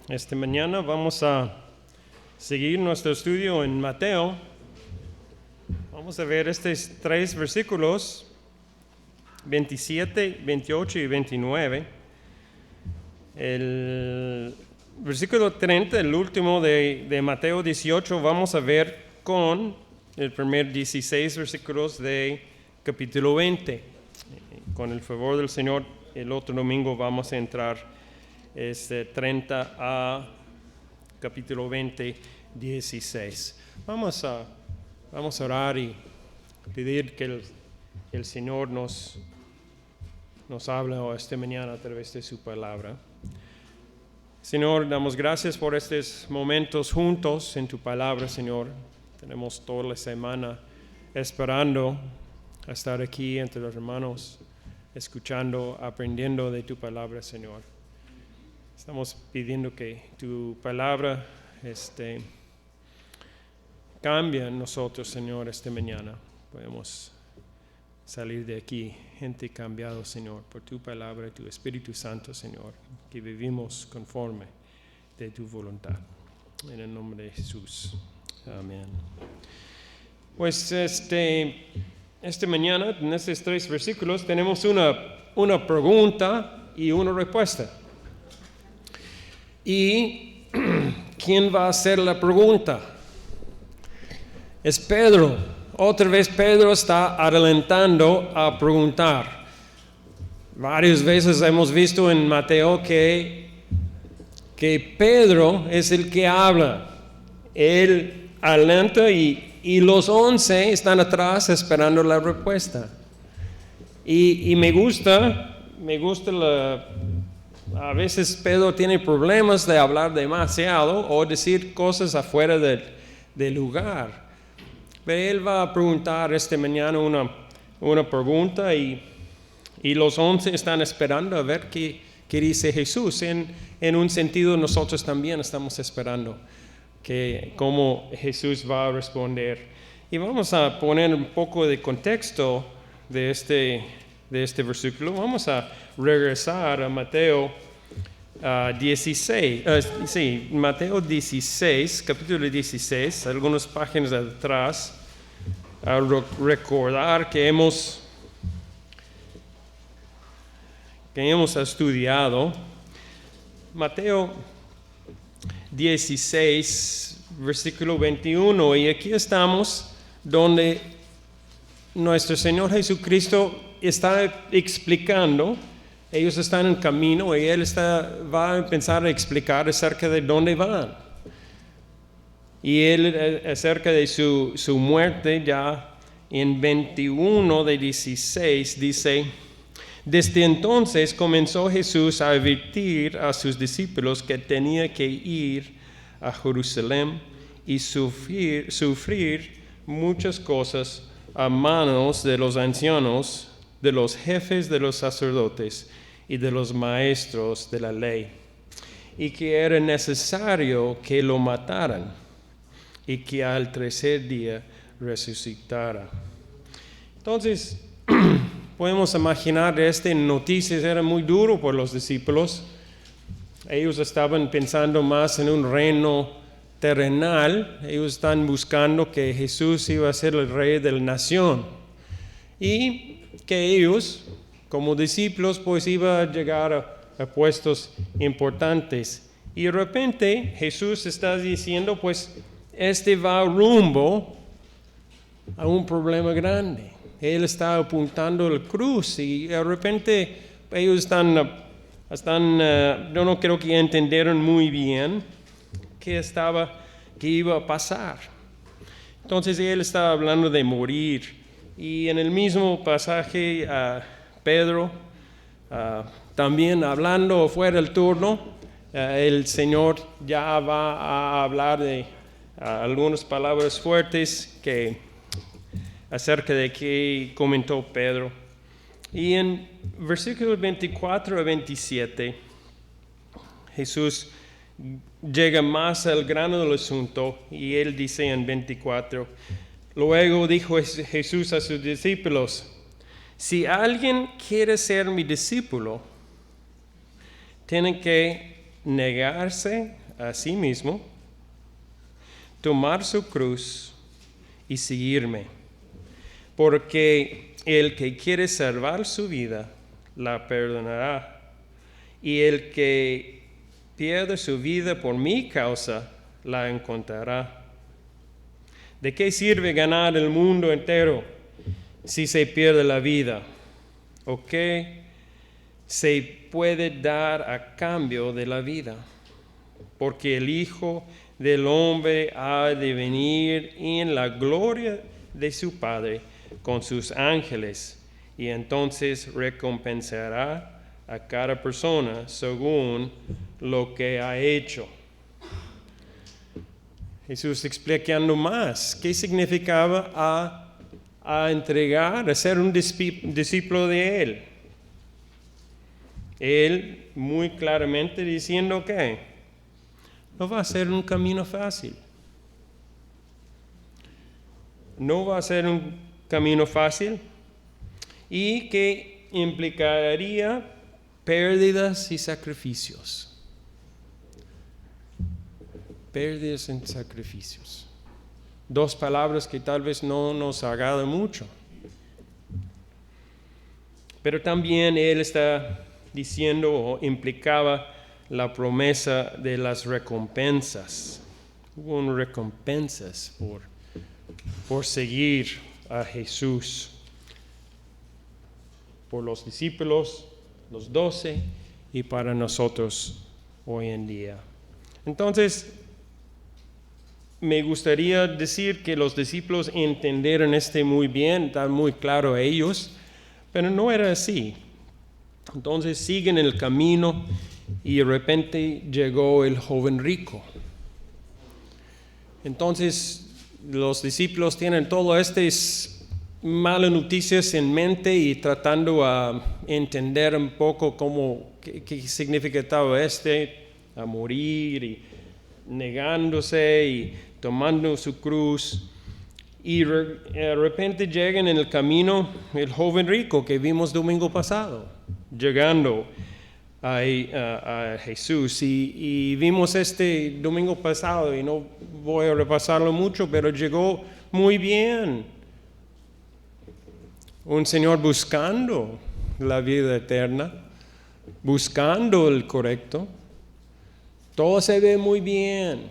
Esta mañana vamos a seguir nuestro estudio en Mateo. Vamos a ver estos 3 versículos, 27, 28 y 29. El versículo 30, el último de Mateo 18, vamos a ver con el primer 16 versículos de capítulo 20. Con el favor del Señor, el otro domingo vamos a entrar 30 a capítulo 20, 16. Vamos a orar y pedir que el Señor nos hable esta mañana a través de su palabra. Señor, damos gracias por estos momentos juntos en tu palabra, Señor. Tenemos toda la semana esperando a estar aquí entre los hermanos, escuchando, aprendiendo de tu palabra, Señor. Estamos pidiendo que tu palabra cambie en nosotros, Señor, esta mañana. Podemos salir de aquí, gente cambiada, Señor, por tu palabra, tu Espíritu Santo, Señor, que vivimos conforme de tu voluntad. En el nombre de Jesús. Amén. Pues esta mañana, en estos 3 versículos, tenemos una pregunta y una respuesta. ¿Y quién va a hacer la pregunta? Es Pedro. Otra vez Pedro está adelantando a preguntar. Varias veces hemos visto en Mateo que Pedro es el que habla. Él adelanta y los 11 están atrás esperando la respuesta. Y me gusta a veces Pedro tiene problemas de hablar demasiado o decir cosas afuera del lugar. Pero él va a preguntar esta mañana una pregunta y los 11 están esperando a ver qué dice Jesús. En un sentido nosotros también estamos esperando cómo Jesús va a responder. Y vamos a poner un poco de contexto de este versículo. Vamos a regresar a Mateo 16, Mateo 16, capítulo 16, algunas páginas atrás, a recordar que hemos estudiado Mateo 16, versículo 21, y aquí estamos donde nuestro Señor Jesucristo está explicando. Ellos están en camino y Él va a empezar a explicar acerca de dónde van. Y Él acerca de su muerte, ya en 21 de 16 dice: desde entonces comenzó Jesús a advertir a sus discípulos que tenía que ir a Jerusalén y sufrir muchas cosas a manos de los ancianos, de los jefes de los sacerdotes y de los maestros de la ley, y que era necesario que lo mataran y que al tercer día resucitara. Entonces, podemos imaginar esta noticia era muy duro por los discípulos. Ellos estaban pensando más en un reino terrenal. Ellos están buscando que Jesús iba a ser el rey de la nación. Y que ellos, como discípulos, pues iba a llegar a puestos importantes. Y de repente Jesús está diciendo, pues, va rumbo a un problema grande. Él está apuntando la cruz y de repente ellos están yo no creo que entendieron muy bien qué iba a pasar. Entonces Él estaba hablando de morir. Y en el mismo pasaje, Pedro, también hablando fuera del turno, el Señor ya va a hablar de algunas palabras fuertes acerca de que comentó Pedro. Y en versículos 24 a 27, Jesús llega más al grano del asunto y Él dice en 24: luego dijo Jesús a sus discípulos: si alguien quiere ser mi discípulo, tiene que negarse a sí mismo, tomar su cruz y seguirme. Porque el que quiere salvar su vida, la perdonará. Y el que pierde su vida por mi causa, la encontrará. ¿De qué sirve ganar el mundo entero si se pierde la vida? ¿O qué se puede dar a cambio de la vida? Porque el Hijo del Hombre ha de venir en la gloria de su Padre con sus ángeles, y entonces recompensará a cada persona según lo que ha hecho. Jesús explicando más qué significaba a entregar, a ser un discípulo de Él. Él muy claramente diciendo que no va a ser un camino fácil. No va a ser un camino fácil y que implicaría pérdidas y sacrificios. Pérdidas y sacrificios. Dos palabras que tal vez no nos agradan mucho. Pero también Él está diciendo o implicaba la promesa de las recompensas. Hubo recompensas por seguir a Jesús. Por los discípulos, los 12, y para nosotros hoy en día. Entonces, me gustaría decir que los discípulos entendieron muy bien, está muy claro a ellos, pero no era así. Entonces siguen el camino y de repente llegó el joven rico. Entonces los discípulos tienen todas estas malas noticias en mente y tratando a entender un poco qué significaba a morir y negándose y tomando su cruz. Y de repente llegan en el camino el joven rico que vimos domingo pasado, llegando a Jesús. Y vimos domingo pasado, y no voy a repasarlo mucho, pero llegó muy bien. Un Señor buscando la vida eterna, buscando el correcto. Todo se ve muy bien.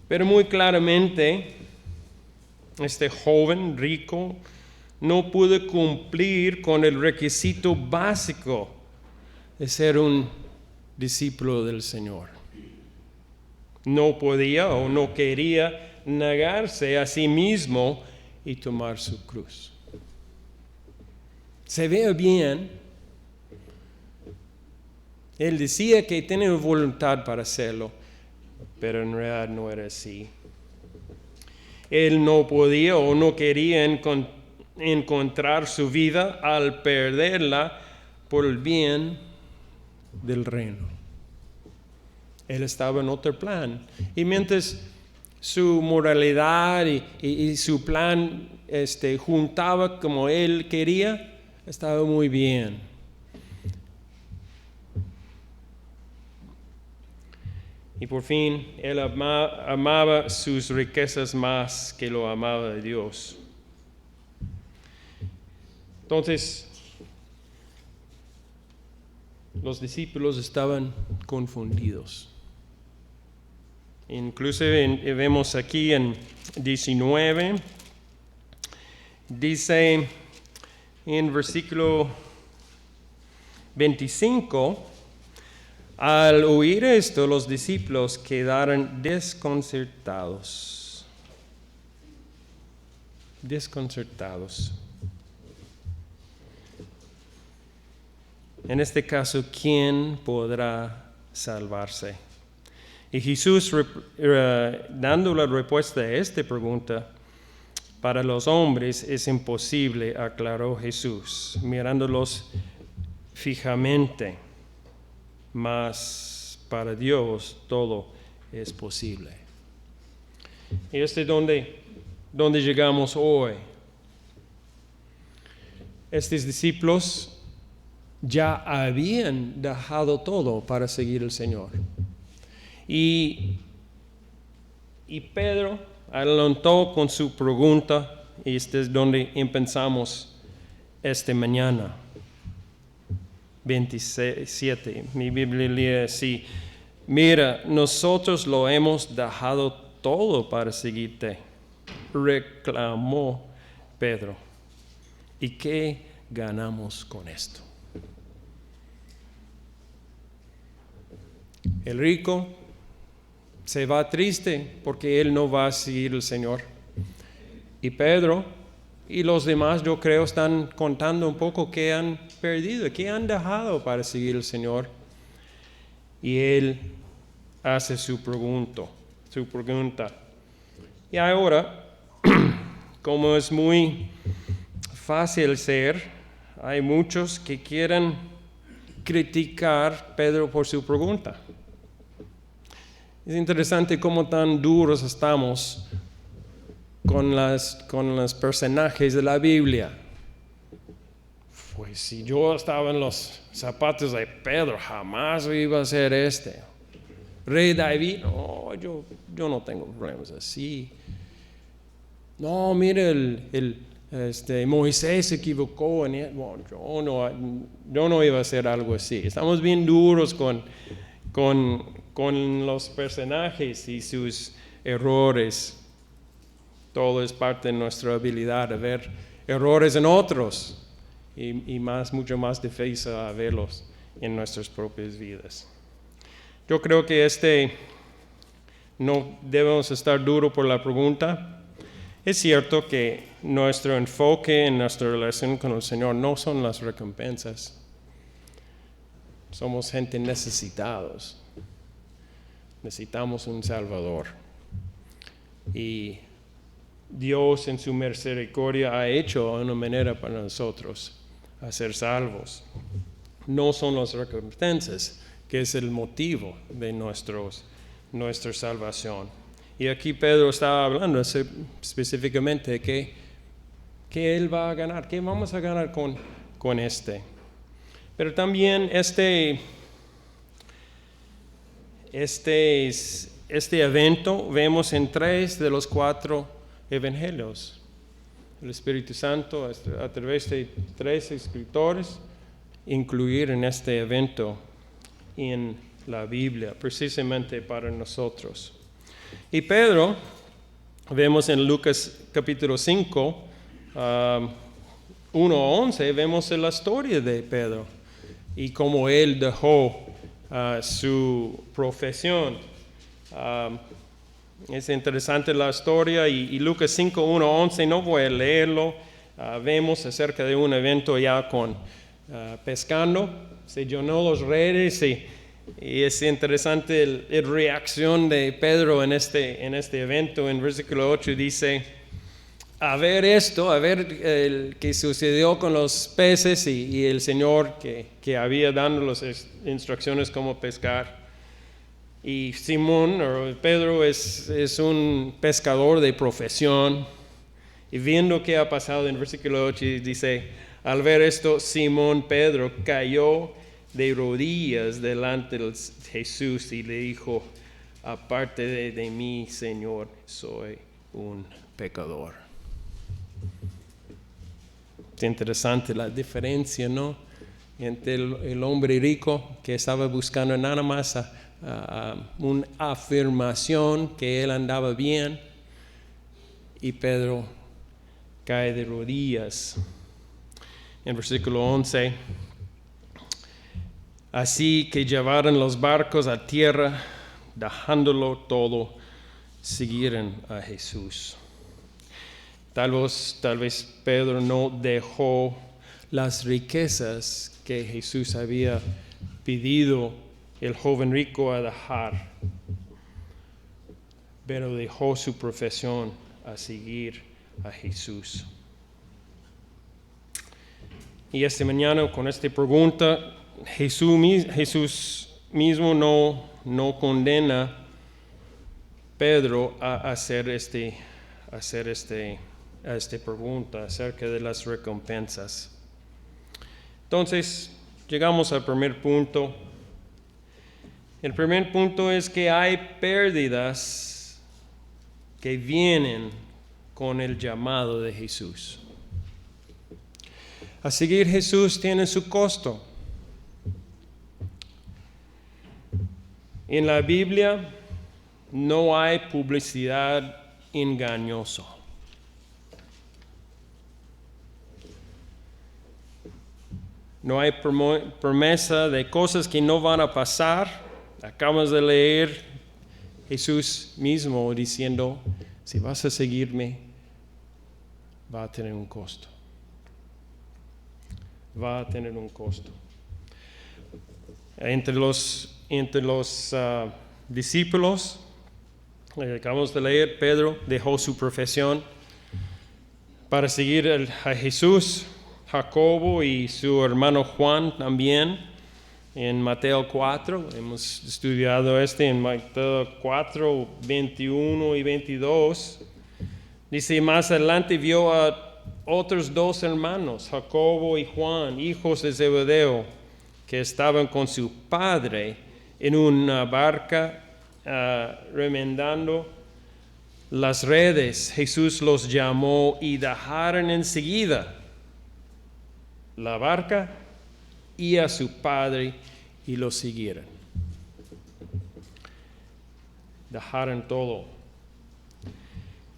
Pero muy claramente, este joven rico no pudo cumplir con el requisito básico de ser un discípulo del Señor. No podía o no quería negarse a sí mismo y tomar su cruz. Se ve bien. Él decía que tenía voluntad para hacerlo, pero en realidad no era así. Él no podía o no quería encontrar su vida al perderla por el bien del reino. Él estaba en otro plan. Y mientras su moralidad y su plan juntaba como él quería, estaba muy bien. Y por fin, él amaba sus riquezas más que lo amaba de Dios. Entonces, los discípulos estaban confundidos. Incluso vemos aquí en 19, dice en versículo 25, al oír esto, los discípulos quedaron desconcertados. En este caso, ¿quién podrá salvarse? Y Jesús, dando la respuesta a esta pregunta, para los hombres es imposible, aclaró Jesús, mirándolos fijamente. Mas para Dios todo es posible. Y es donde llegamos hoy. Estos discípulos ya habían dejado todo para seguir al Señor. Y Pedro adelantó con su pregunta, y este es donde empezamos esta mañana. 27, mi Biblia lee así: mira, nosotros lo hemos dejado todo para seguirte, reclamó Pedro. ¿Y qué ganamos con esto? El rico se va triste porque él no va a seguir al Señor. Y Pedro y los demás, yo creo, están contando un poco qué han perdido, qué han dejado para seguir al Señor. Y él hace su pregunta. Y ahora, como es muy fácil ser, hay muchos que quieren criticar a Pedro por su pregunta. Es interesante cómo tan duros estamos con los personajes de la Biblia. Pues si yo estaba en los zapatos de Pedro, jamás iba a ser Rey David, no, yo no tengo problemas así. No, mire, Moisés se equivocó en él. Bueno, yo no iba a hacer algo así. Estamos bien duros con los personajes y sus errores. Todo es parte de nuestra habilidad de ver errores en otros y mucho más difícil a verlos en nuestras propias vidas. Yo creo que no debemos estar duros por la pregunta. Es cierto que nuestro enfoque en nuestra relación con el Señor no son las recompensas. Somos gente necesitados. Necesitamos un Salvador. Y Dios en su misericordia ha hecho una manera para nosotros a ser salvos. No son las recompensas que es el motivo de nuestra salvación. Y aquí Pedro estaba hablando específicamente de que él va a ganar, que vamos a ganar con este. Pero también este evento vemos en 3 de los 4 evangelios. El Espíritu Santo, a través de 3 escritores, incluir en este evento en la Biblia, precisamente para nosotros. Y Pedro, vemos en Lucas capítulo 5, 1 a 11, vemos la historia de Pedro y cómo él dejó su profesión. Es interesante la historia y Lucas 5, 1 a 11, no voy a leerlo. Vemos acerca de un evento ya con pescando, se llenó los redes y es interesante la reacción de Pedro en este evento. En versículo 8 dice: a ver el que sucedió con los peces y el Señor que había dado las instrucciones cómo pescar. Y Pedro es un pescador de profesión. Y viendo qué ha pasado en versículo 8 dice: al ver esto, Simón Pedro cayó de rodillas delante de Jesús y le dijo: aparte de mí, Señor, soy un pecador. Es interesante la diferencia, ¿no?, entre el hombre rico que estaba buscando nada más una afirmación que él andaba bien, y Pedro cae de rodillas. En versículo 11, así que llevaron los barcos a tierra, dejándolo todo, siguieron a Jesús. Tal vez Pedro no dejó las riquezas que Jesús había pedido el joven rico a dejar, pero dejó su profesión a seguir a Jesús. Y esta mañana con esta pregunta, Jesús mismo no condena a Pedro a hacer esta pregunta acerca de las recompensas. Entonces, llegamos al primer punto. El primer punto es que hay pérdidas que vienen con el llamado de Jesús. A seguir Jesús tiene su costo. En la Biblia no hay publicidad engañosa. No hay promesa de cosas que no van a pasar. Acabamos de leer Jesús mismo diciendo, si vas a seguirme, va a tener un costo. Va a tener un costo. Entre los discípulos, acabamos de leer, Pedro dejó su profesión para seguir a Jesús. Jacobo y su hermano Juan también, en Mateo 4, hemos estudiado en Mateo 4, 21 y 22, dice, más adelante vio a otros dos hermanos, Jacobo y Juan, hijos de Zebedeo, que estaban con su padre en una barca remendando las redes. Jesús los llamó y dejaron enseguida la barca y a su padre y lo siguieron. Dejaron todo.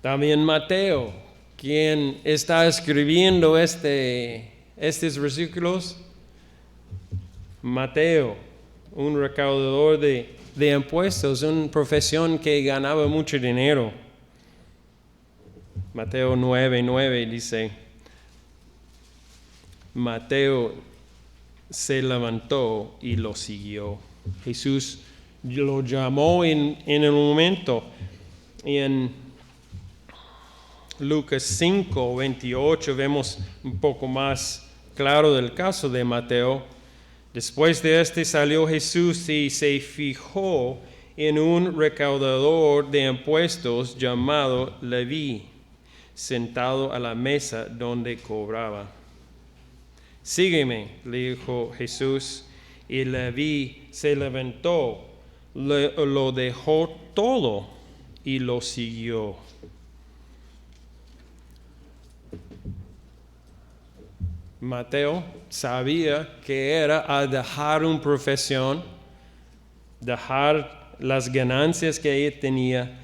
También Mateo, quien está escribiendo estos versículos, Mateo, un recaudador de impuestos, una profesión que ganaba mucho dinero. Mateo 9:9 dice, Mateo se levantó y lo siguió. Jesús lo llamó en el momento. En Lucas 5:28 vemos un poco más claro del caso de Mateo. Después de salió Jesús y se fijó en un recaudador de impuestos llamado Leví, sentado a la mesa donde cobraba. Sígueme, le dijo Jesús, y Leví se levantó, lo dejó todo y lo siguió. Mateo sabía que era a dejar una profesión, dejar las ganancias que él tenía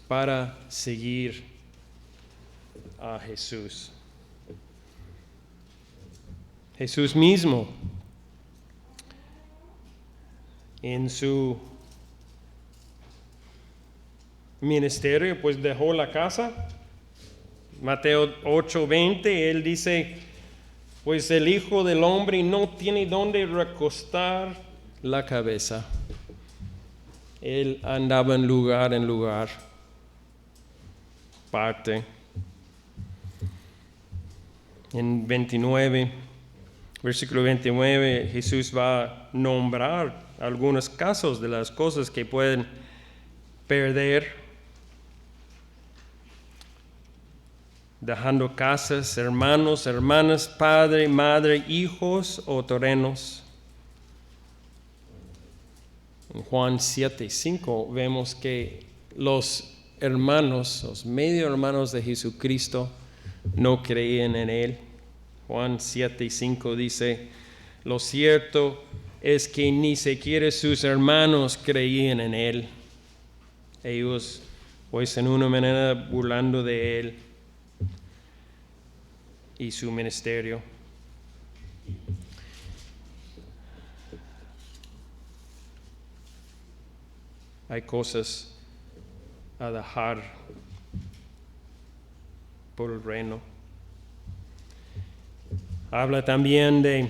para seguir a Jesús. Jesús mismo, en su ministerio, pues dejó la casa. Mateo 8:20, él dice, pues el Hijo del Hombre no tiene dónde recostar la cabeza. Él andaba en lugar, parte. En versículo 29, Jesús va a nombrar algunos casos de las cosas que pueden perder, dejando casas, hermanos, hermanas, padre, madre, hijos o terrenos. En Juan 7:5 vemos que los hermanos, los medio hermanos de Jesucristo, no creían en Él. Juan 7:5 dice, lo cierto es que ni siquiera sus hermanos creían en Él. Ellos, pues en una manera, burlando de Él y su ministerio. Hay cosas a dejar por el reino. Habla también de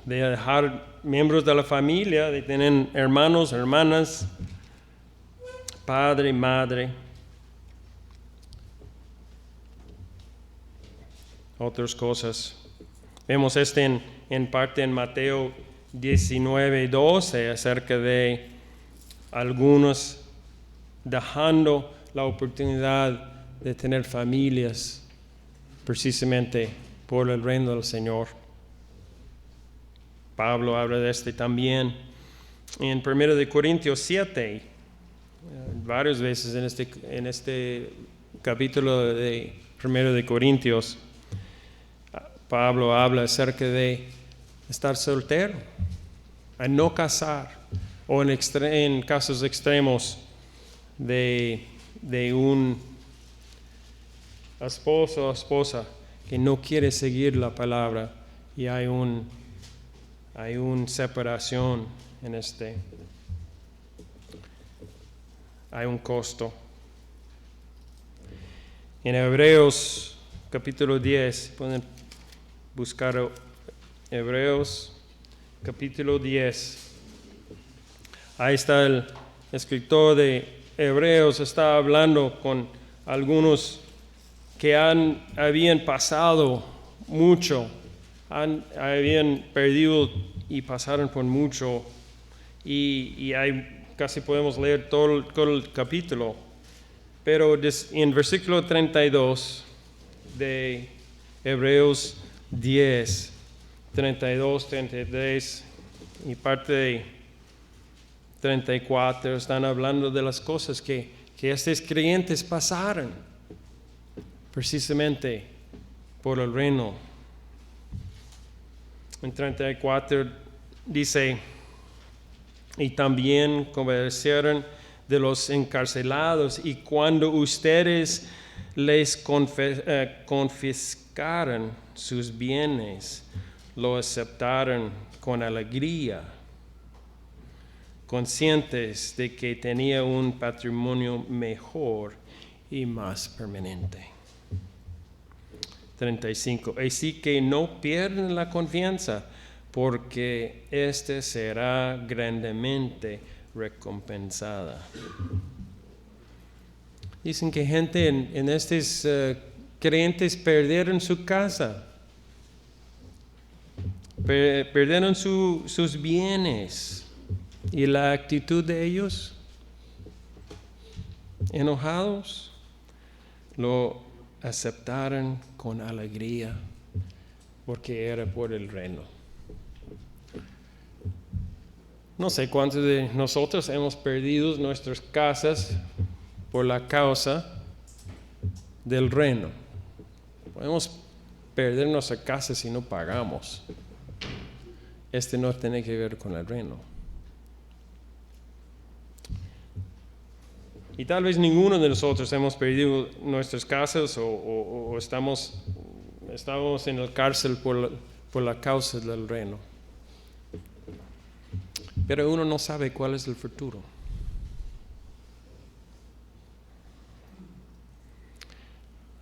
dejar miembros de la familia, de tener hermanos, hermanas, padre, madre, otras cosas. Vemos en parte en Mateo 19:12 acerca de algunos dejando la oportunidad de tener familias precisamente por el reino del Señor. Pablo habla de este también en 1 de Corintios 7, varias veces en este capítulo de 1 de Corintios. Pablo habla acerca de estar soltero, a no casar, o en casos extremos de un esposo o esposa que no quiere seguir la palabra y hay una separación hay un costo. En Hebreos capítulo 10, pueden buscar Hebreos capítulo 10. Ahí está el escritor de Hebreos, está hablando con algunos que habían pasado mucho, habían perdido y pasaron por mucho, y casi podemos leer todo el capítulo, pero en versículo 32 de Hebreos 10, 32, 33 y parte de 34 están hablando de las cosas que estos creyentes pasaron precisamente por el reino. En 34 dice: y también convencieron de los encarcelados, y cuando ustedes les confiscaron sus bienes, lo aceptaron con alegría, conscientes de que tenía un patrimonio mejor y más permanente. 35. Así que no pierdan la confianza, porque éste será grandemente recompensada. Dicen que gente en estos creyentes perdieron su casa, perdieron sus bienes, y la actitud de ellos, enojados, lo aceptaron con alegría, porque era por el reino. No sé cuántos de nosotros hemos perdido nuestras casas por la causa del reino. Podemos perder nuestra casa si no pagamos. No tiene que ver con el reino. Y tal vez ninguno de nosotros hemos perdido nuestras casas o estamos en la cárcel por la causa del reino. Pero uno no sabe cuál es el futuro.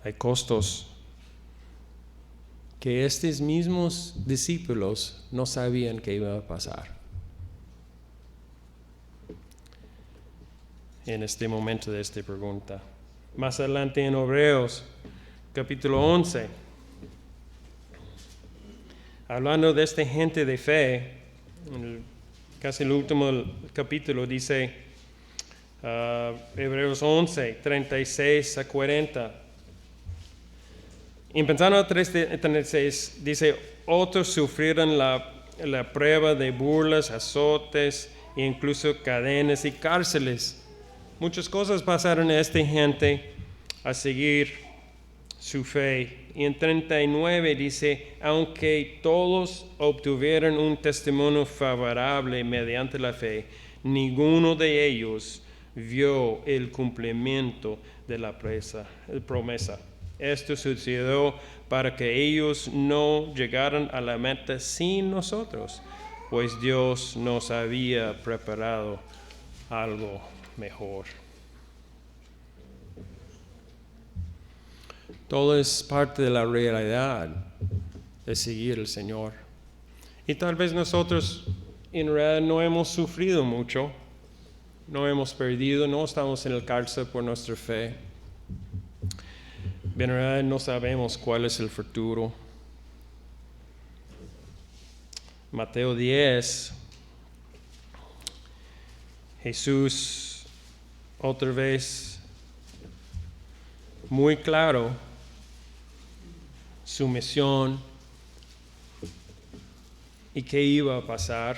Hay costos que estos mismos discípulos no sabían que iba a pasar. En este momento de esta pregunta. Más adelante en Hebreos, capítulo 11, hablando de esta gente de fe, casi el último capítulo dice, Hebreos 11, 36 a 40. Empezando a 36, dice: otros sufrieron la prueba de burlas, azotes, e incluso cadenas y cárceles. Muchas cosas pasaron a esta gente a seguir su fe. Y en 39 dice: aunque todos obtuvieron un testimonio favorable mediante la fe, ninguno de ellos vio el cumplimiento de la promesa. Esto sucedió para que ellos no llegaran a la meta sin nosotros, pues Dios nos había preparado algo mejor. Todo es parte de la realidad de seguir al Señor. Y tal vez nosotros en realidad no hemos sufrido mucho, no hemos perdido, no estamos en el cárcel por nuestra fe. En realidad no sabemos cuál es el futuro. Mateo 10, Jesús otra vez muy claro su misión, ¿Y qué iba a pasar?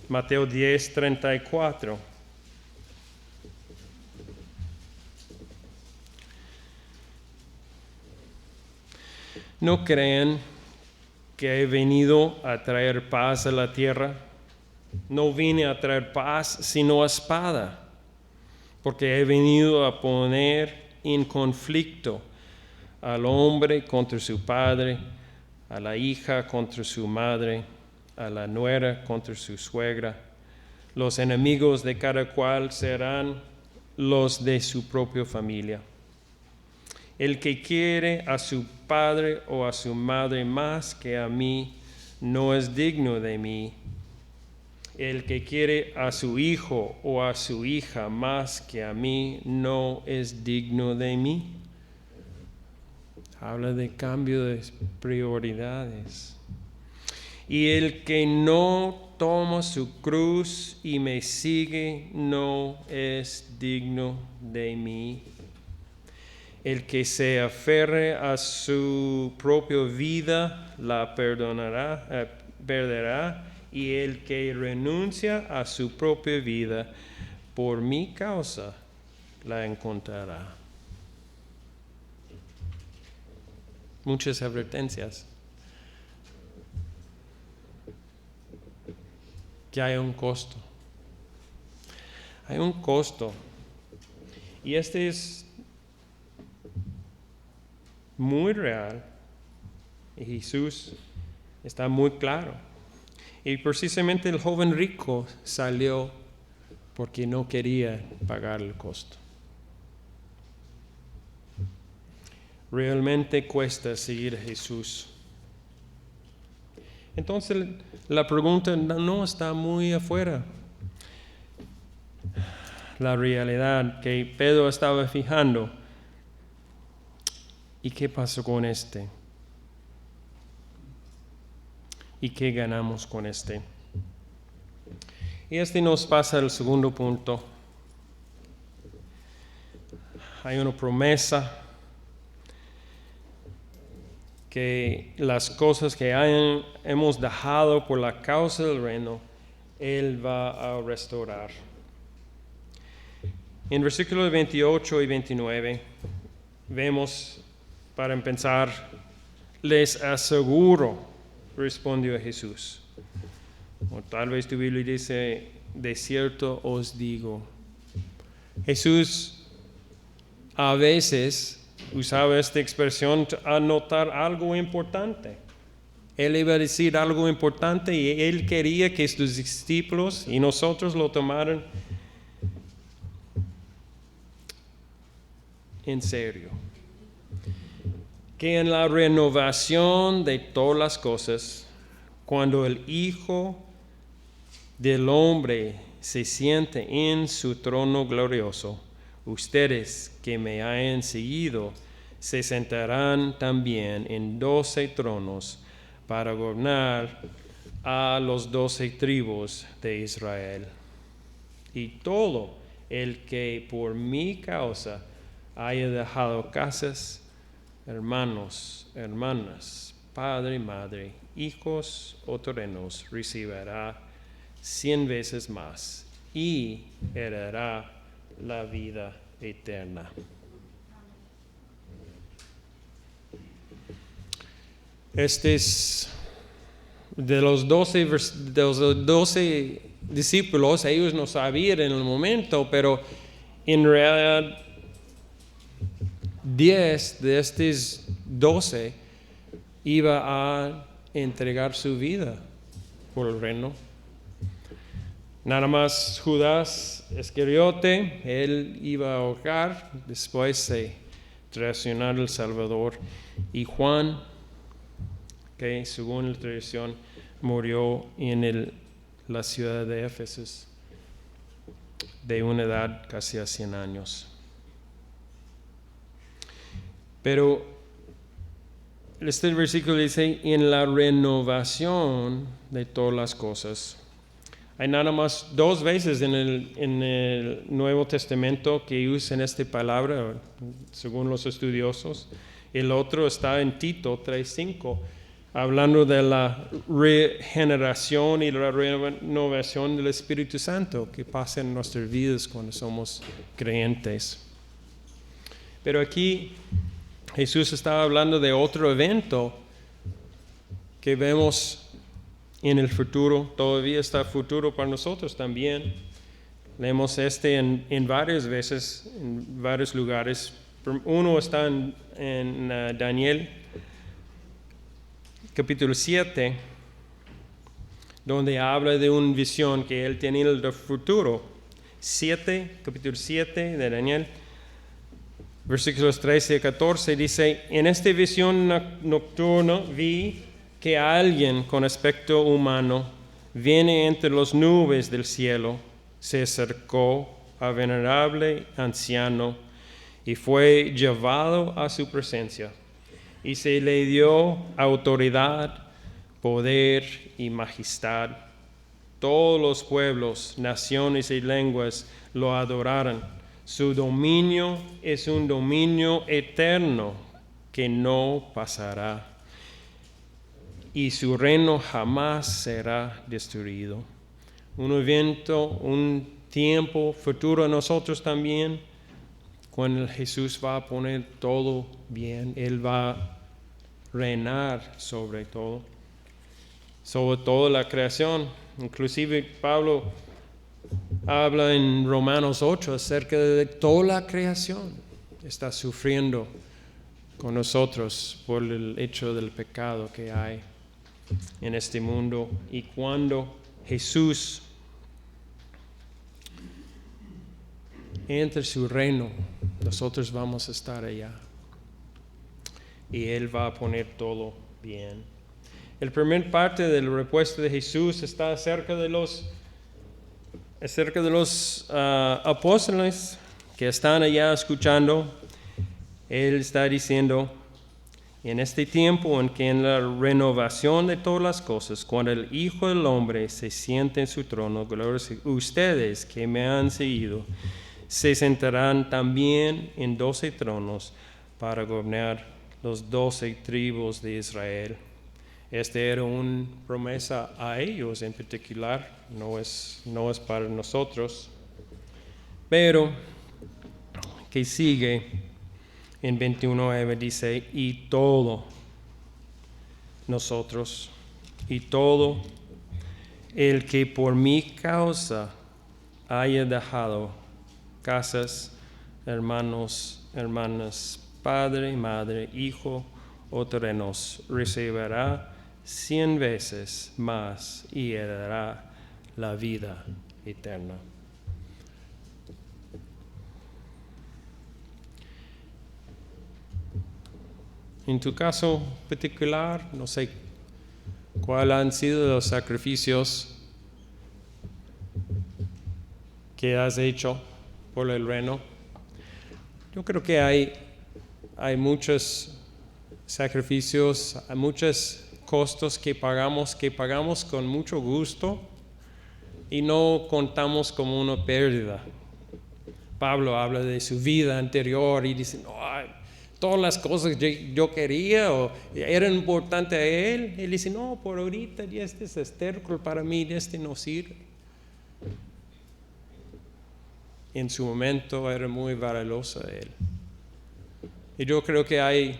Mateo 10:34. No crean que he venido a traer paz a la tierra. No vine a traer paz, sino espada, porque he venido a poner en conflicto al hombre contra su padre, a la hija contra su madre, a la nuera contra su suegra. Los enemigos de cada cual serán los de su propia familia. El que quiere a su padre o a su madre más que a mí, no es digno de mí. El que quiere a su hijo o a su hija más que a mí, no es digno de mí. Habla de cambio de prioridades. Y el que no toma su cruz y me sigue, no es digno de mí. El que se aferre a su propia vida la perderá, y el que renuncia a su propia vida por mi causa la encontrará. Muchas advertencias. Que hay un costo. Hay un costo. Y este es muy real. Y Jesús está muy claro. Y precisamente el joven rico salió porque no quería pagar el costo. Realmente cuesta seguir a Jesús. Entonces la pregunta no está muy afuera. La realidad que Pedro estaba fijando. ¿Y qué pasó con este? ¿Y qué ganamos con este? Y este nos pasa al segundo punto. Hay una promesa que las cosas que hemos dejado por la causa del reino, Él va a restaurar. En versículos 28 y 29 vemos, para empezar, les aseguro, respondió Jesús. O tal vez tu Biblia dice, de cierto os digo. Jesús a veces usaba esta expresión a notar algo importante. Él iba a decir algo importante y él quería que sus discípulos y nosotros lo tomaran en serio. Que en la renovación de todas las cosas, cuando el Hijo del Hombre se siente en su trono glorioso, ustedes que me hayan seguido se sentarán también en 12 tronos para gobernar a los 12 tribus de Israel. Y todo el que por mi causa haya dejado casas, hermanos, hermanas, padre, madre, hijos o terrenos, recibirá 100 veces más y heredará la vida eterna. Este es de los 12 discípulos. Ellos no sabían en el momento, pero en realidad 10 de estos 12 iba a entregar su vida por el reino. Nada más Judas Iscariote, él iba a ahogar después de traicionar al Salvador. Y Juan, que según la tradición murió en la ciudad de Éfeso de una edad casi a 100 años. Pero este versículo dice, en la renovación de todas las cosas. Hay nada más 2 veces en el Nuevo Testamento que usan esta palabra, según los estudiosos. El otro está en Tito 3:5. hablando de la regeneración y la renovación del Espíritu Santo que pasa en nuestras vidas cuando somos creyentes. Pero aquí Jesús estaba hablando de otro evento que vemos en el futuro, todavía está futuro para nosotros también. Leemos en varias veces, en varios lugares. Uno está en Daniel, capítulo 7, donde habla de una visión que él tenía del futuro. Capítulo 7 de Daniel, versículos 13 y 14, dice: en esta visión nocturna vi que alguien con aspecto humano viene entre las nubes del cielo, se acercó al venerable anciano y fue llevado a su presencia, y se le dio autoridad, poder y majestad. Todos los pueblos, naciones y lenguas lo adoraron. Su dominio es un dominio eterno que no pasará, y su reino jamás será destruido. Un evento, un tiempo futuro a nosotros también, cuando Jesús va a poner todo bien. Él va a reinar sobre toda la creación. Inclusive Pablo habla en Romanos 8 acerca de toda la creación. Está sufriendo con nosotros por el hecho del pecado que hay en este mundo. Y cuando Jesús entre su reino, nosotros vamos a estar allá. Y Él va a poner todo bien. La primera parte de la respuesta de Jesús está acerca de los apóstoles que están allá escuchando. Él está diciendo: en este tiempo en que en la renovación de todas las cosas, cuando el Hijo del Hombre se siente en su trono, ustedes que me han seguido se sentarán también en 12 tronos para gobernar los 12 tribus de Israel. Esta era una promesa a ellos en particular, no es para nosotros. Pero que sigue en 21:9 dice: y todo nosotros, y todo el que por mi causa haya dejado casas, hermanos, hermanas, padre, madre, hijo o terrenos, recibirá 100 veces más y heredará la vida eterna. En tu caso particular, no sé cuáles han sido los sacrificios que has hecho por el reino. Yo creo que hay muchos sacrificios, hay muchos costos que pagamos con mucho gusto y no contamos como una pérdida. Pablo habla de su vida anterior y dice: no, todas las cosas que yo quería o eran importantes a él. Él dice: no, por ahorita ya este es estéril para mí, este no sirve. En su momento era muy valioso a él. Y yo creo que hay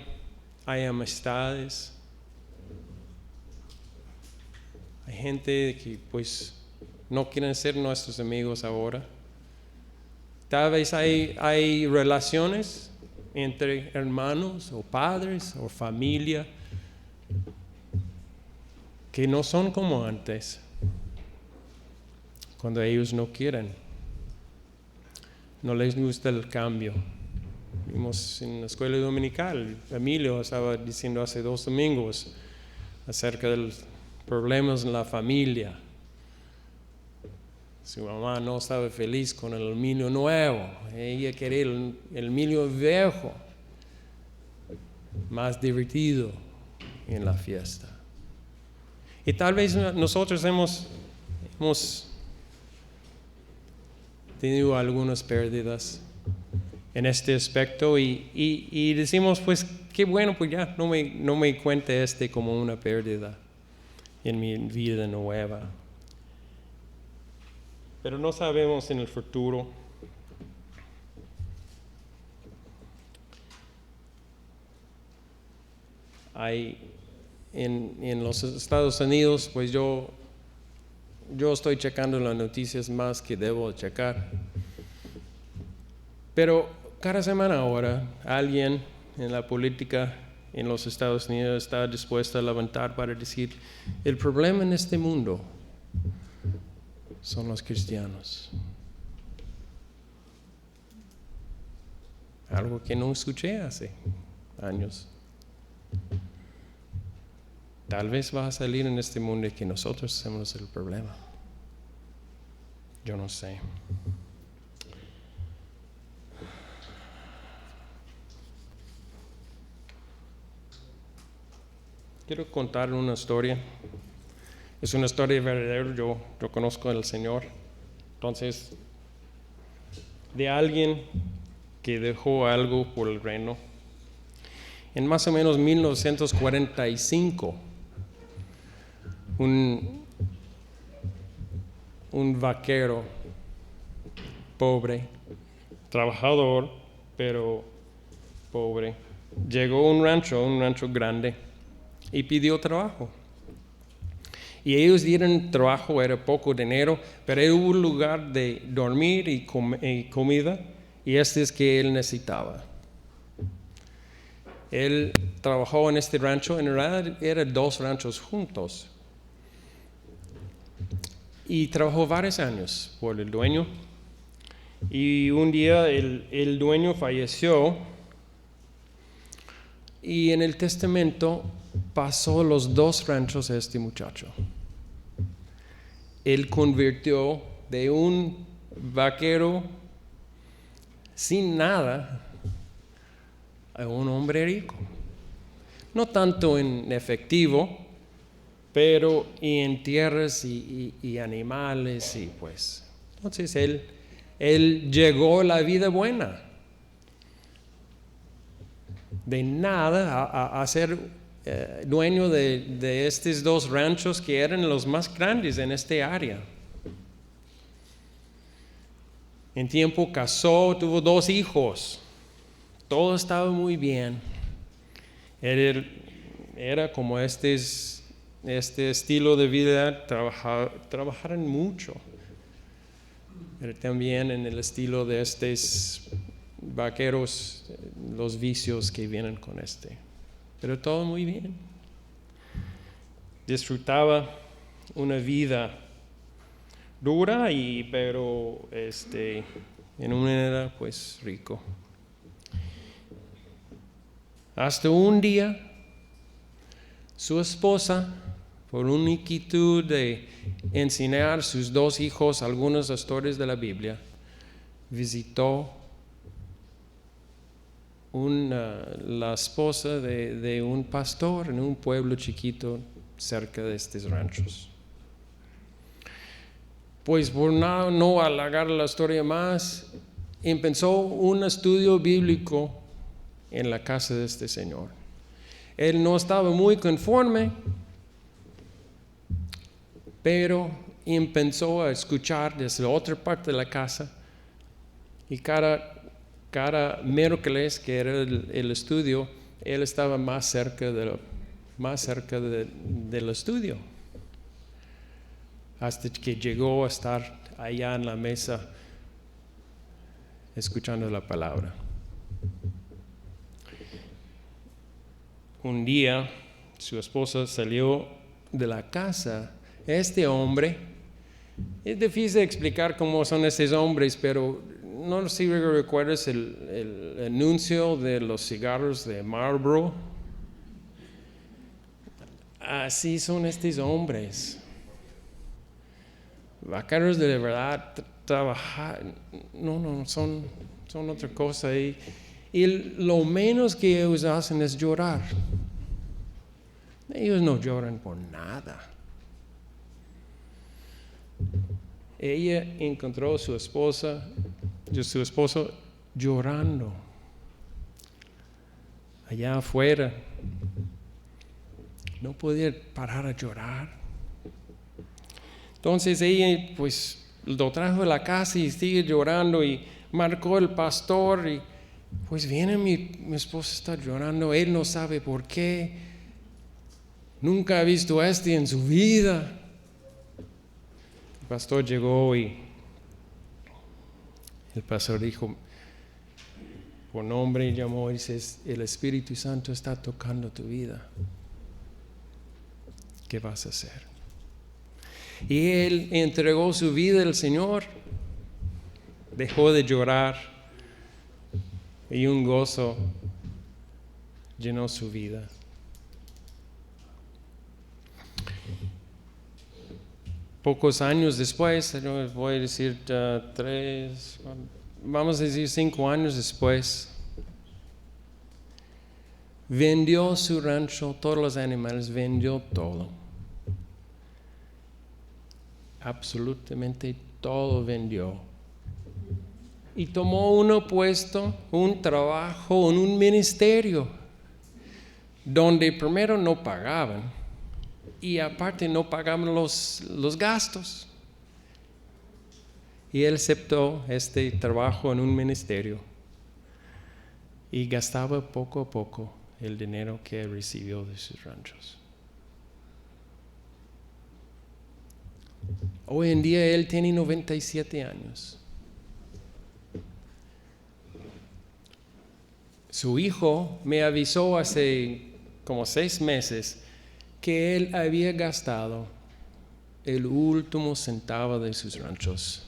amistades, hay gente que pues no quieren ser nuestros amigos ahora. Tal vez hay relaciones entre hermanos o padres o familia que no son como antes, cuando ellos no quieren, no les gusta el cambio. Vimos en la escuela dominical, Emilio estaba diciendo hace 2 domingos acerca de los problemas en la familia. Su mamá no estaba feliz con el Emilio nuevo, ella quería el Emilio viejo, más divertido en la fiesta. Y tal vez nosotros hemos tenido algunas pérdidas. en este aspecto y decimos, pues, qué bueno, pues ya no me cuente como una pérdida en mi vida nueva. Pero no sabemos en el futuro. En los Estados Unidos, pues yo estoy checando las noticias más que debo checar. Pero cada semana ahora alguien en la política en los Estados Unidos está dispuesto a levantar para decir, el problema en este mundo son los cristianos. Algo que no escuché hace años. Tal vez va a salir en este mundo que nosotros somos el problema. Yo no sé. Quiero contar una historia. Es una historia verdadera. Yo conozco al Señor. Entonces, de alguien que dejó algo por el reino. En más o menos 1945, un vaquero pobre, trabajador, pero pobre, llegó a un rancho grande, y pidió trabajo. Y ellos dieron trabajo, era poco dinero, pero era un lugar de dormir y comida, y es que él necesitaba. Él trabajó en este rancho, en realidad eran 2 ranchos juntos. Y trabajó varios años por el dueño. Y un día el dueño falleció. Y en el testamento pasó los 2 ranchos a este muchacho. Él convirtió de un vaquero sin nada a un hombre rico. No tanto en efectivo, pero en tierras y animales y pues. Entonces él llegó a la vida buena. De nada a ser dueño de estos 2 ranchos que eran los más grandes en este área. En tiempo casó, tuvo 2 hijos. Todo estaba muy bien. Era como este estilo de vida, trabajaron mucho. Pero también en el estilo de estos vaqueros, los vicios que vienen con Pero todo muy bien. Disfrutaba una vida dura pero en una era pues rico. Hasta un día, su esposa, por una inquietud de enseñar a sus 2 hijos algunas historias de la Biblia, visitó la esposa de un pastor en un pueblo chiquito cerca de estos ranchos. Pues por no alargar la historia más, empezó un estudio bíblico en la casa de este señor. Él no estaba muy conforme, pero empezó a escuchar desde la otra parte de la casa, y cada miércoles que era el estudio, él estaba más cerca del estudio, hasta que llegó a estar allá en la mesa escuchando la palabra. Un día su esposa salió de la casa. Este hombre, es difícil explicar cómo son estos hombres, pero no sé si recuerdas el anuncio de los cigarros de Marlboro. Así son estos hombres. Vaqueros de verdad, trabajar, son otra cosa. Y lo menos que ellos hacen es llorar. Ellos no lloran por nada. Ella encontró a su esposo llorando allá afuera. No podía parar a llorar. Entonces ella pues lo trajo a la casa y sigue llorando y marcó el pastor y pues viene mi esposa está llorando, él no sabe por qué, nunca ha visto esto en su vida. El pastor llegó y el pastor dijo, por nombre llamó y dice, el Espíritu Santo está tocando tu vida. ¿Qué vas a hacer? Y él entregó su vida al Señor, dejó de llorar y un gozo llenó su vida. Pocos años después, voy a decir 5 años después, vendió su rancho, todos los animales, vendió todo. Absolutamente todo vendió. Y tomó un trabajo en un ministerio, donde primero no pagaban y aparte no pagaban los gastos. Y él aceptó este trabajo en un ministerio y gastaba poco a poco el dinero que recibió de sus ranchos. Hoy en día él tiene 97 años. Su hijo me avisó hace como 6 meses que él había gastado el último centavo de sus ranchos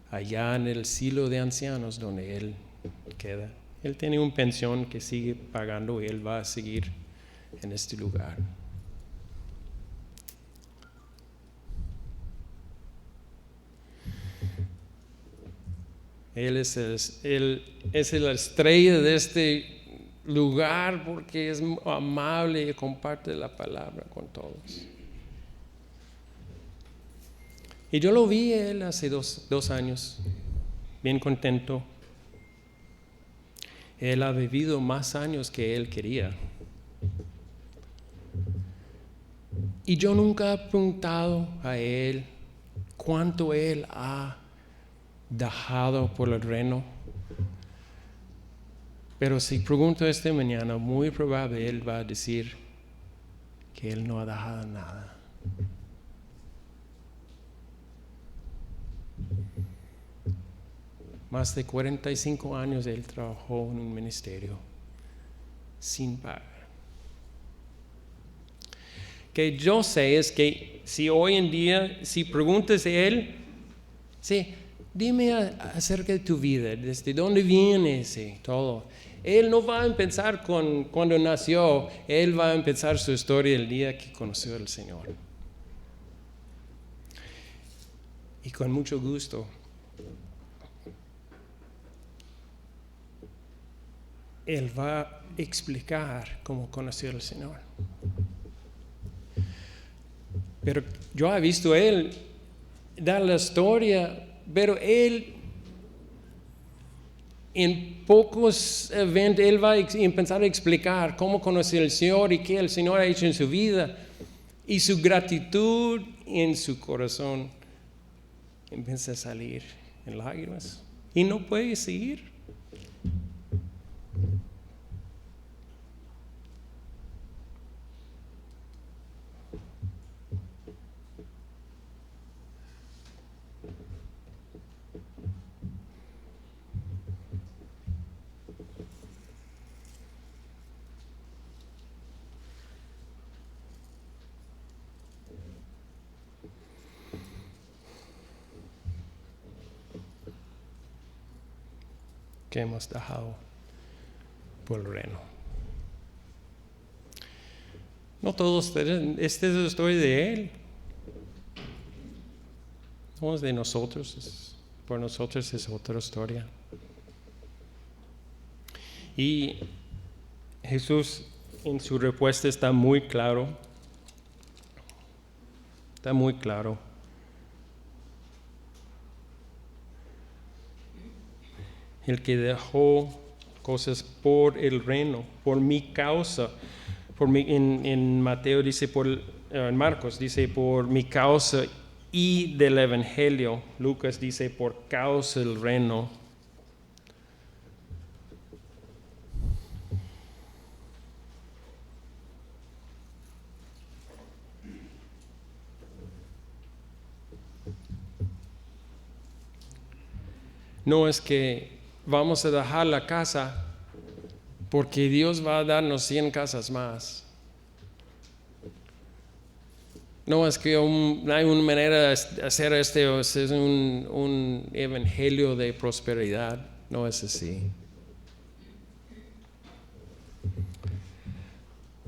allá en el asilo de ancianos donde él queda. Él tiene una pensión que sigue pagando y él va a seguir en este lugar. Él es la estrella de este lugar porque es amable y comparte la palabra con todos. Y yo lo vi él hace dos años, bien contento. Él ha vivido más años que él quería. Y yo nunca he preguntado a él cuánto él ha dejado por el reino. Pero si pregunto esta mañana, muy probable él va a decir que él no ha dejado nada. Más de 45 años él trabajó en un ministerio sin pagar. Que yo sé es que si hoy en día, si preguntas a él, sí, dime acerca de tu vida, desde dónde vienes y todo. Él no va a empezar con cuando nació, él va a empezar su historia el día que conoció al Señor. Y con mucho gusto. Él va a explicar cómo conoció al Señor. Pero yo he visto a él dar la historia, pero él en pocos eventos, él va a empezar a explicar cómo conoció al Señor y qué el Señor ha hecho en su vida. Y su gratitud en su corazón empieza a salir en lágrimas. Y no puede seguir. Que hemos dejado por el reino. No todos, esta es la historia de él. No es de nosotros, por nosotros es otra historia. Y Jesús en su respuesta está muy claro. Está muy claro. el que dejó cosas por el reino, por mi causa. En Mateo dice, en Marcos dice, por mi causa y del Evangelio. Lucas dice, por causa del reino. No es que vamos a dejar la casa porque Dios va a darnos 100 casas más. No es que hay una manera de hacer es un evangelio de prosperidad. No es así.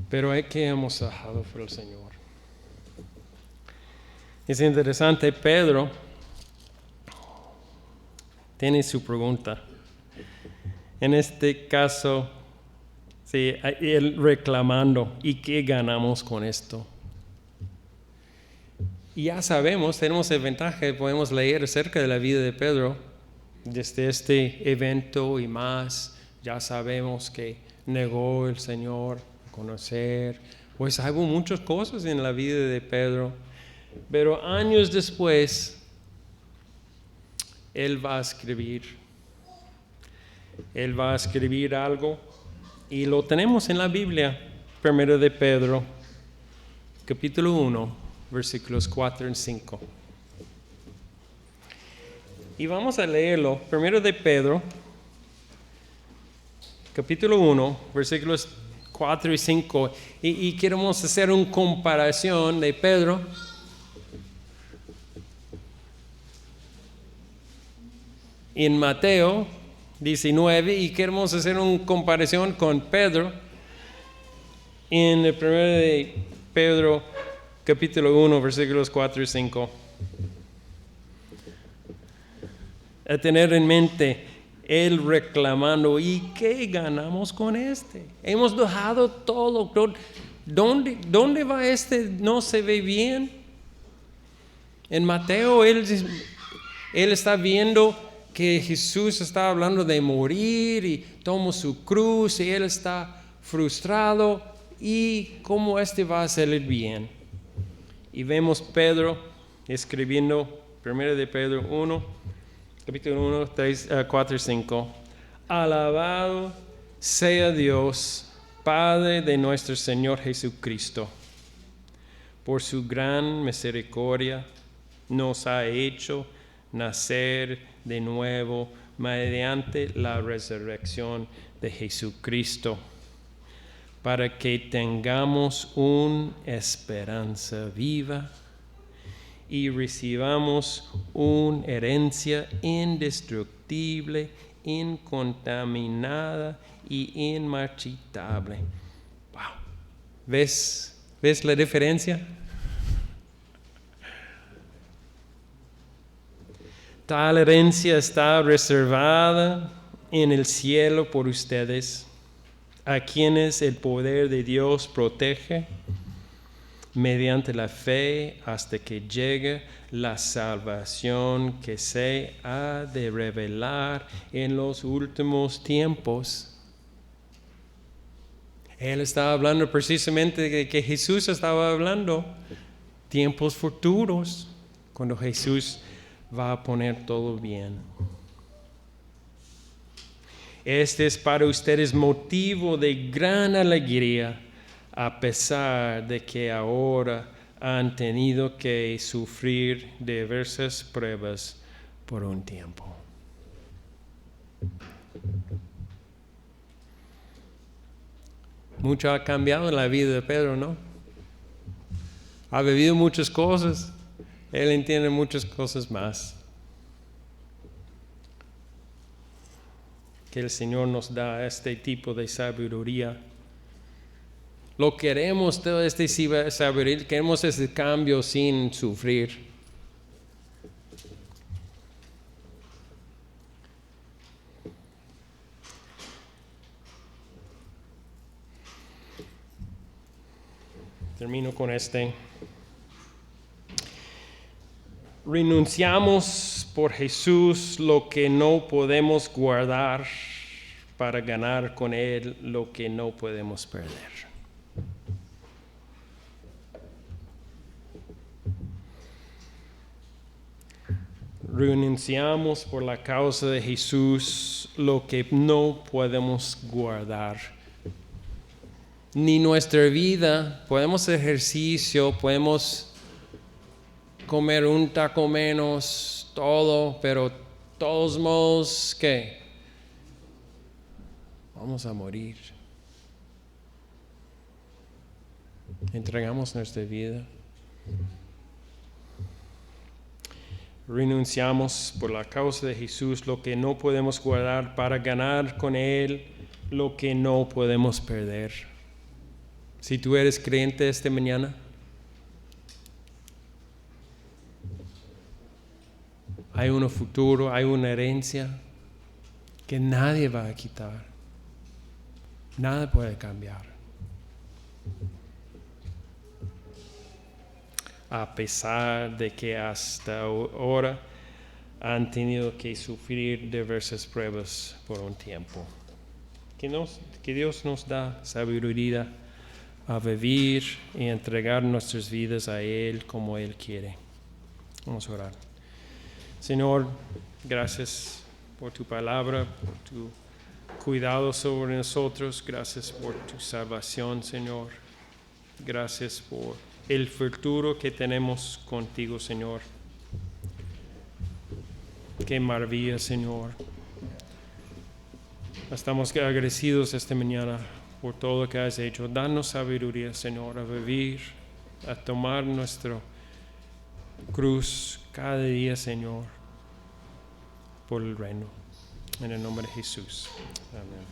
Pero hay que hemos dejado por el Señor. Es interesante, Pedro tiene su pregunta. En este caso, sí, él reclamando, ¿y qué ganamos con esto? Y ya sabemos, tenemos el ventaja, podemos leer acerca de la vida de Pedro, desde este evento y más, ya sabemos que negó el Señor a conocer, pues hubo muchas cosas en la vida de Pedro, pero años después, él va a escribir algo y lo tenemos en la Biblia, 1 de Pedro, capítulo 1, versículos 4 y 5. Y vamos a leerlo, 1 de Pedro, capítulo 1, versículos 4 y 5, y queremos hacer una comparación de Pedro en Mateo 19 y queremos hacer una comparación con Pedro en el 1 de Pedro capítulo 1 versículos 4 y 5. A tener en mente él reclamando, ¿y qué ganamos con este? Hemos dejado todo. ¿Dónde va este? ¿No se ve bien? En Mateo él está viendo que Jesús está hablando de morir y toma su cruz y él está frustrado y cómo va a salir bien. Y vemos Pedro escribiendo 1 de Pedro 1, capítulo 1, 4 y 5. Alabado sea Dios, Padre de nuestro Señor Jesucristo. Por su gran misericordia nos ha hecho nacer de nuevo mediante la resurrección de Jesucristo, para que tengamos una esperanza viva y recibamos una herencia indestructible, incontaminada y inmarchitable. Wow. ¿Ves la diferencia? Tal herencia está reservada en el cielo por ustedes, a quienes el poder de Dios protege mediante la fe hasta que llegue la salvación que se ha de revelar en los últimos tiempos. Él estaba hablando precisamente de que Jesús estaba hablando tiempos futuros, cuando Jesús va a poner todo bien. Este es para ustedes motivo de gran alegría, a pesar de que ahora han tenido que sufrir diversas pruebas por un tiempo. Mucho ha cambiado en la vida de Pedro, ¿no? Ha vivido muchas cosas. Él entiende muchas cosas más. Que el Señor nos da este tipo de sabiduría. Lo queremos, todo este sabiduría, queremos ese cambio sin sufrir. Termino con este. Renunciamos por Jesús lo que no podemos guardar para ganar con Él lo que no podemos perder. Renunciamos por la causa de Jesús lo que no podemos guardar. Ni nuestra vida, podemos hacer ejercicio, podemos comer un taco menos, todo, pero todos modos, ¿qué? Vamos a morir. Entregamos nuestra vida. Renunciamos por la causa de Jesús lo que no podemos guardar para ganar con Él lo que no podemos perder. Si tú eres creyente esta mañana, hay un futuro, hay una herencia que nadie va a quitar. Nada puede cambiar. A pesar de que hasta ahora han tenido que sufrir diversas pruebas por un tiempo. Que Dios nos da sabiduría a vivir y entregar nuestras vidas a Él como Él quiere. Vamos a orar. Señor, gracias por tu palabra, por tu cuidado sobre nosotros. Gracias por tu salvación, Señor. Gracias por el futuro que tenemos contigo, Señor. Qué maravilla, Señor. Estamos agradecidos esta mañana por todo lo que has hecho. Danos sabiduría, Señor, a vivir, a tomar nuestra cruz cada día, Señor, por el reino. En el nombre de Jesús. Amén.